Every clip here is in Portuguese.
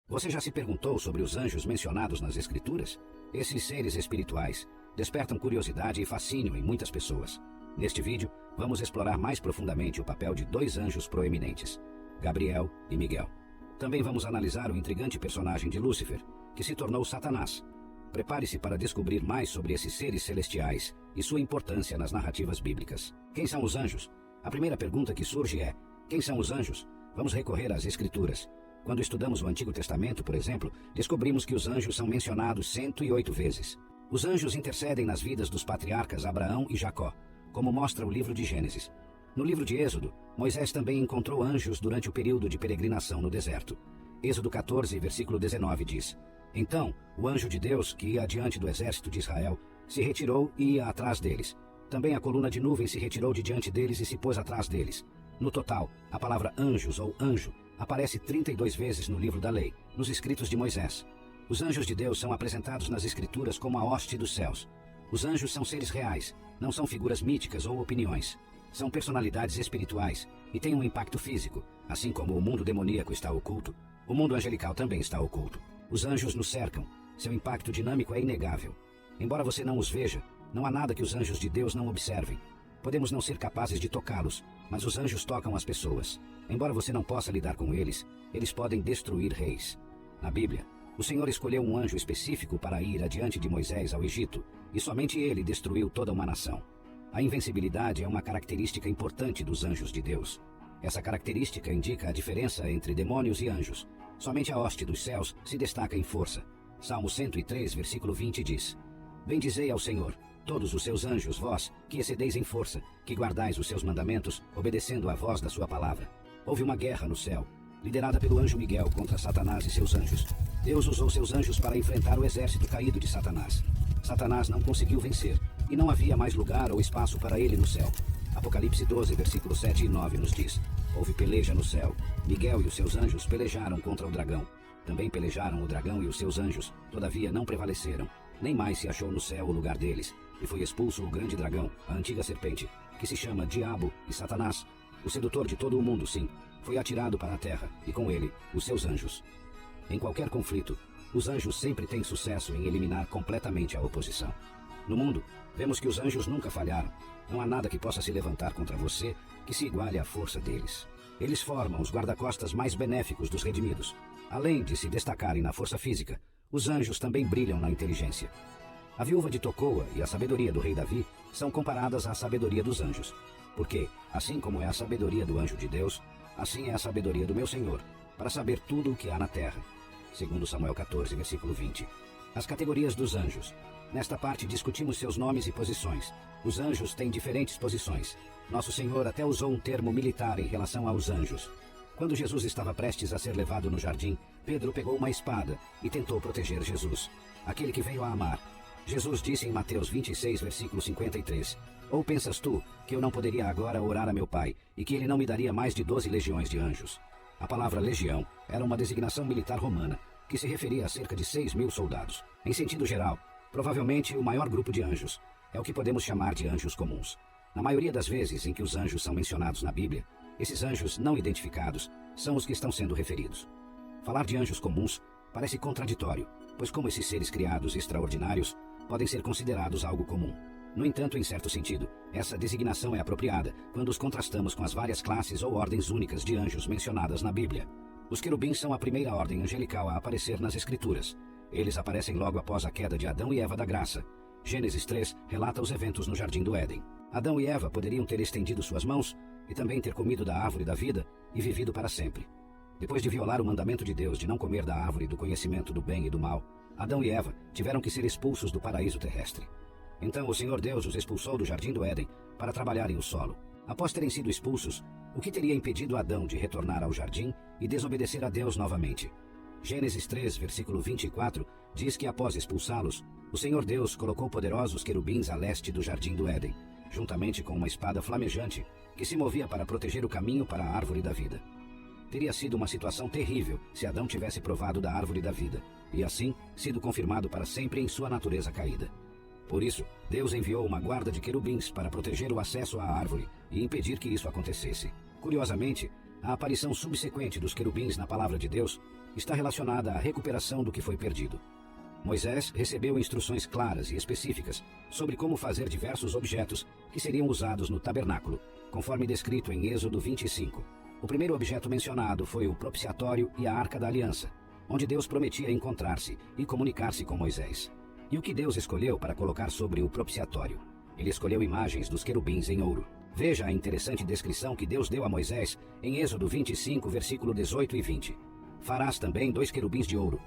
Você já se perguntou sobre os anjos mencionados nas Escrituras? Esses seres espirituais despertam curiosidade e fascínio em muitas pessoas. Neste vídeo, vamos explorar mais profundamente o papel de dois anjos proeminentes, Gabriel e Miguel. Também vamos analisar o intrigante personagem de Lúcifer, que se tornou Satanás. Prepare-se para descobrir mais sobre esses seres celestiais e sua importância nas narrativas bíblicas. Quem são os anjos? A primeira pergunta que surge é: quem são os anjos? Vamos recorrer às Escrituras. Quando estudamos o Antigo Testamento, por exemplo, descobrimos que os anjos são mencionados 108 vezes. Os anjos intercedem nas vidas dos patriarcas Abraão e Jacó, como mostra o livro de Gênesis. No livro de Êxodo, Moisés também encontrou anjos durante o período de peregrinação no deserto. Êxodo 14, versículo 19 diz: Então, o anjo de Deus, que ia adiante do exército de Israel, se retirou e ia atrás deles. Também a coluna de nuvem se retirou de diante deles e se pôs atrás deles. No total, a palavra anjos ou anjo aparece 32 vezes no livro da lei, nos escritos de Moisés. Os anjos de Deus são apresentados nas Escrituras como a hoste dos céus. Os anjos são seres reais, não são figuras míticas ou opiniões. São personalidades espirituais e têm um impacto físico. Assim como o mundo demoníaco está oculto, o mundo angelical também está oculto. Os anjos nos cercam. Seu impacto dinâmico é inegável. Embora você não os veja, não há nada que os anjos de Deus não observem. Podemos não ser capazes de tocá-los, mas os anjos tocam as pessoas. Embora você não possa lidar com eles, eles podem destruir reis. Na Bíblia, o Senhor escolheu um anjo específico para ir adiante de Moisés ao Egito, e somente ele destruiu toda uma nação. A invencibilidade é uma característica importante dos anjos de Deus. Essa característica indica a diferença entre demônios e anjos. Somente a hoste dos céus se destaca em força. Salmo 103, versículo 20 diz: Bendizei ao Senhor, todos os seus anjos, vós, que excedeis em força, que guardais os seus mandamentos, obedecendo à voz da sua palavra. Houve uma guerra no céu, liderada pelo anjo Miguel contra Satanás e seus anjos. Deus usou seus anjos para enfrentar o exército caído de Satanás. Satanás não conseguiu vencer, e não havia mais lugar ou espaço para ele no céu. Apocalipse 12, versículos 7 e 9 nos diz: Houve peleja no céu. Miguel e os seus anjos pelejaram contra o dragão. Também pelejaram o dragão e os seus anjos, todavia não prevaleceram. Nem mais se achou no céu o lugar deles, e foi expulso o grande dragão, a antiga serpente, que se chama Diabo e Satanás, o sedutor de todo o mundo, sim. Foi atirado para a terra, e com ele, os seus anjos. Em qualquer conflito, os anjos sempre têm sucesso em eliminar completamente a oposição. No mundo, vemos que os anjos nunca falharam. Não há nada que possa se levantar contra você que se iguale à força deles. Eles formam os guarda-costas mais benéficos dos redimidos. Além de se destacarem na força física, os anjos também brilham na inteligência. A viúva de Tocoa e a sabedoria do rei Davi são comparadas à sabedoria dos anjos. Porque, assim como é a sabedoria do anjo de Deus, assim é a sabedoria do meu Senhor, para saber tudo o que há na terra. Segundo Samuel 14, versículo 20. As categorias dos anjos. Nesta parte discutimos seus nomes e posições. Os anjos têm diferentes posições. Nosso Senhor até usou um termo militar em relação aos anjos. Quando Jesus estava prestes a ser levado no jardim, Pedro pegou uma espada e tentou proteger Jesus, aquele que veio a amar. Jesus disse em Mateus 26, versículo 53, Ou pensas tu que eu não poderia agora orar a meu Pai e que ele não me daria mais de 12 legiões de anjos? A palavra legião era uma designação militar romana, que se referia a cerca de 6.000 soldados. Em sentido geral, provavelmente o maior grupo de anjos é o que podemos chamar de anjos comuns. Na maioria das vezes em que os anjos são mencionados na Bíblia, esses anjos não identificados são os que estão sendo referidos. Falar de anjos comuns parece contraditório, pois como esses seres criados extraordinários podem ser considerados algo comum. No entanto, em certo sentido, essa designação é apropriada quando os contrastamos com as várias classes ou ordens únicas de anjos mencionadas na Bíblia. Os querubins são a primeira ordem angelical a aparecer nas Escrituras. Eles aparecem logo após a queda de Adão e Eva da graça. Gênesis 3 relata os eventos no Jardim do Éden. Adão e Eva poderiam ter estendido suas mãos e também ter comido da árvore da vida e vivido para sempre. Depois de violar o mandamento de Deus de não comer da árvore do conhecimento do bem e do mal, Adão e Eva tiveram que ser expulsos do paraíso terrestre. Então o Senhor Deus os expulsou do Jardim do Éden para trabalharem o solo. Após terem sido expulsos, o que teria impedido Adão de retornar ao jardim e desobedecer a Deus novamente? Gênesis 3, versículo 24, diz que após expulsá-los, o Senhor Deus colocou poderosos querubins a leste do Jardim do Éden, juntamente com uma espada flamejante que se movia para proteger o caminho para a árvore da vida. Teria sido uma situação terrível se Adão tivesse provado da árvore da vida, e assim sido confirmado para sempre em sua natureza caída. Por isso, Deus enviou uma guarda de querubins para proteger o acesso à árvore e impedir que isso acontecesse. Curiosamente, A aparição subsequente dos querubins na palavra de Deus está relacionada à recuperação do que foi perdido. Moisés recebeu instruções claras e específicas sobre como fazer diversos objetos que seriam usados no tabernáculo, conforme descrito em Êxodo 25. O primeiro objeto mencionado foi o propiciatório e a Arca da Aliança, onde Deus prometia encontrar-se e comunicar-se com Moisés. E o que Deus escolheu para colocar sobre o propiciatório? Ele escolheu imagens dos querubins em ouro. Veja a interessante descrição que Deus deu a Moisés em Êxodo 25, versículo 18 e 20. Farás também 2 querubins de ouro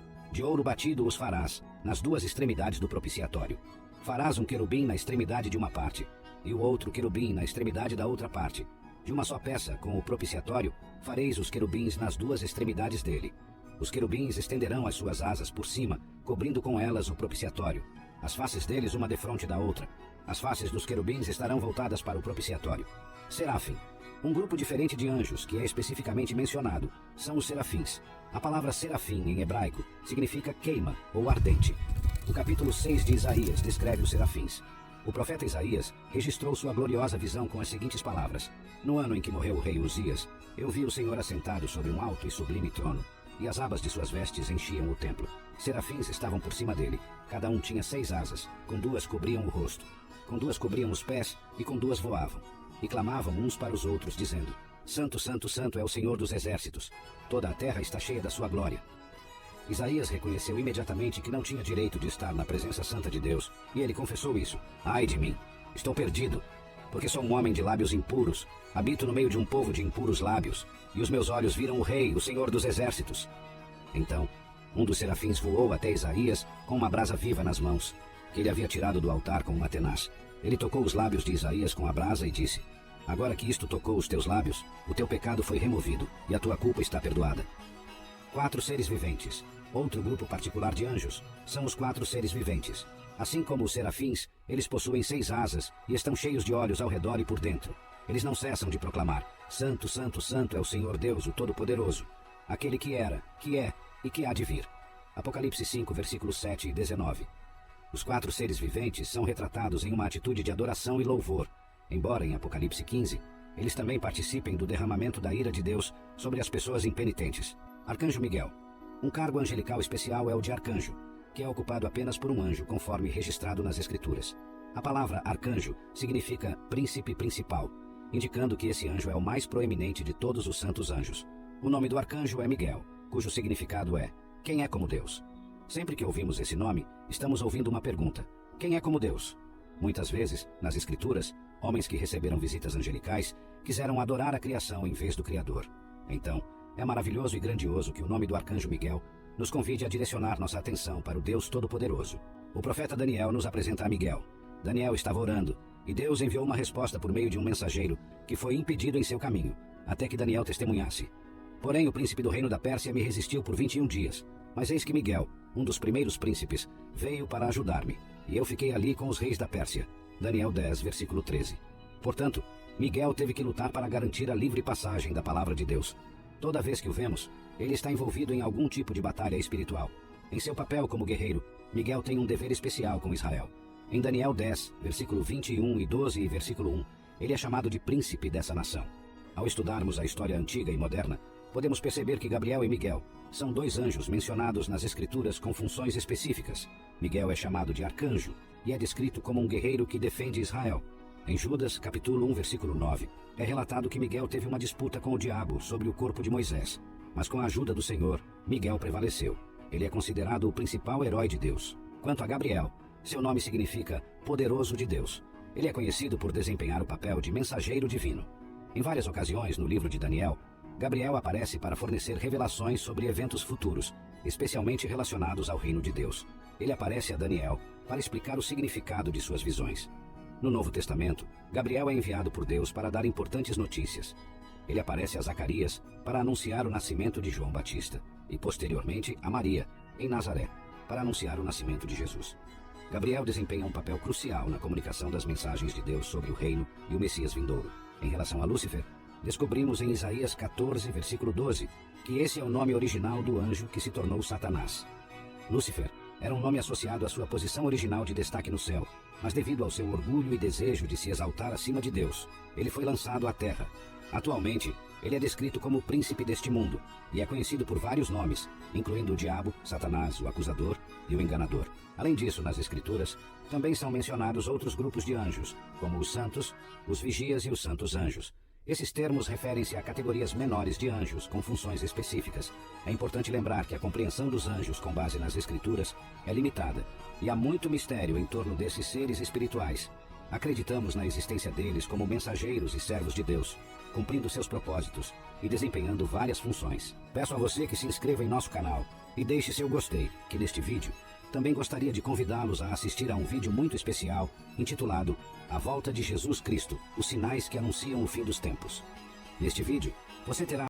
batido os farás nas 2 extremidades do propiciatório. Farás um querubim na extremidade de uma parte, e o outro querubim na extremidade da outra parte. De uma só peça, com o propiciatório, fareis os querubins nas 2 extremidades dele. Os querubins estenderão as suas asas por cima, cobrindo com elas o propiciatório. As faces deles uma defronte da outra. As faces dos querubins estarão voltadas para o propiciatório. Serafim. Um grupo diferente de anjos, que é especificamente mencionado, são os serafins. A palavra serafim, em hebraico, significa queima ou ardente. O capítulo 6 de Isaías descreve os serafins. O profeta Isaías registrou sua gloriosa visão com as seguintes palavras: No ano em que morreu o rei Uzias, eu vi o Senhor assentado sobre um alto e sublime trono, e as abas de suas vestes enchiam o templo. Serafins estavam por cima dele. Cada um tinha 6 asas, com 2 cobriam o rosto, com 2 cobriam os pés e com 2 voavam. E clamavam uns para os outros, dizendo: Santo, Santo, Santo é o Senhor dos exércitos. Toda a terra está cheia da sua glória. Isaías reconheceu imediatamente que não tinha direito de estar na presença santa de Deus, e ele confessou isso. Ai de mim, estou perdido, porque sou um homem de lábios impuros, habito no meio de um povo de impuros lábios, e os meus olhos viram o Rei, o Senhor dos exércitos. Então, um dos serafins voou até Isaías com uma brasa viva nas mãos, que ele havia tirado do altar com uma tenaz. Ele tocou os lábios de Isaías com a brasa e disse: Agora que isto tocou os teus lábios, o teu pecado foi removido, e a tua culpa está perdoada. 4 seres viventes. Outro grupo particular de anjos são os 4 seres viventes. Assim como os serafins, eles possuem 6 asas e estão cheios de olhos ao redor e por dentro. Eles não cessam de proclamar: Santo, Santo, Santo é o Senhor Deus, o Todo-Poderoso, aquele que era, que é e que há de vir. Apocalipse 5, versículos 7 e 19. Os 4 seres viventes são retratados em uma atitude de adoração e louvor, embora em Apocalipse 15, eles também participem do derramamento da ira de Deus sobre as pessoas impenitentes. Arcanjo Miguel. Um cargo angelical especial é o de arcanjo, que é ocupado apenas por um anjo, conforme registrado nas Escrituras. A palavra arcanjo significa príncipe principal, indicando que esse anjo é o mais proeminente de todos os santos anjos. O nome do arcanjo é Miguel, cujo significado é: quem é como Deus? Sempre que ouvimos esse nome, estamos ouvindo uma pergunta: quem é como Deus? Muitas vezes, nas Escrituras, homens que receberam visitas angelicais quiseram adorar a criação em vez do Criador. Então, é maravilhoso e grandioso que o nome do arcanjo Miguel nos convide a direcionar nossa atenção para o Deus Todo-Poderoso. O profeta Daniel nos apresenta a Miguel. Daniel estava orando, e Deus enviou uma resposta por meio de um mensageiro que foi impedido em seu caminho, até que Daniel testemunhasse. Porém, o príncipe do reino da Pérsia me resistiu por 21 dias. Mas eis que Miguel, um dos primeiros príncipes, veio para ajudar-me, e eu fiquei ali com os reis da Pérsia. Daniel 10, versículo 13. Portanto, Miguel teve que lutar para garantir a livre passagem da palavra de Deus. Toda vez que o vemos, ele está envolvido em algum tipo de batalha espiritual. Em seu papel como guerreiro, Miguel tem um dever especial com Israel. Em Daniel 10, versículo 21 e 12 e versículo 1, ele é chamado de príncipe dessa nação. Ao estudarmos a história antiga e moderna, podemos perceber que Gabriel e Miguel são 2 anjos mencionados nas Escrituras com funções específicas. Miguel é chamado de arcanjo e é descrito como um guerreiro que defende Israel. Em Judas, capítulo 1, versículo 9, é relatado que Miguel teve uma disputa com o diabo sobre o corpo de Moisés, mas com a ajuda do Senhor, Miguel prevaleceu. Ele é considerado o principal herói de Deus. Quanto a Gabriel, seu nome significa poderoso de Deus. Ele é conhecido por desempenhar o papel de mensageiro divino. Em várias ocasiões no livro de Daniel, Gabriel aparece para fornecer revelações sobre eventos futuros, especialmente relacionados ao reino de Deus. Ele aparece a Daniel para explicar o significado de suas visões. No Novo Testamento, Gabriel é enviado por Deus para dar importantes notícias. Ele aparece a Zacarias para anunciar o nascimento de João Batista e, posteriormente, a Maria, em Nazaré, para anunciar o nascimento de Jesus. Gabriel desempenha um papel crucial na comunicação das mensagens de Deus sobre o reino e o Messias vindouro. Em relação a Lúcifer, descobrimos em Isaías 14, versículo 12, que esse é o nome original do anjo que se tornou Satanás. Lúcifer era um nome associado à sua posição original de destaque no céu, mas devido ao seu orgulho e desejo de se exaltar acima de Deus, ele foi lançado à terra. Atualmente, Ele é descrito como o príncipe deste mundo e é conhecido por vários nomes, incluindo o diabo, Satanás, o acusador e o enganador. Além disso, nas Escrituras, também são mencionados outros grupos de anjos, como os santos, os vigias e os santos anjos. Esses termos referem-se a categorias menores de anjos com funções específicas. É importante lembrar que a compreensão dos anjos com base nas Escrituras é limitada e há muito mistério em torno desses seres espirituais. Acreditamos na existência deles como mensageiros e servos de Deus, cumprindo seus propósitos e desempenhando várias funções. Peço a você que se inscreva em nosso canal e deixe seu gostei, que neste vídeo também gostaria de convidá-los a assistir a um vídeo muito especial intitulado A Volta de Jesus Cristo, os sinais que anunciam o fim dos tempos. Neste vídeo, você terá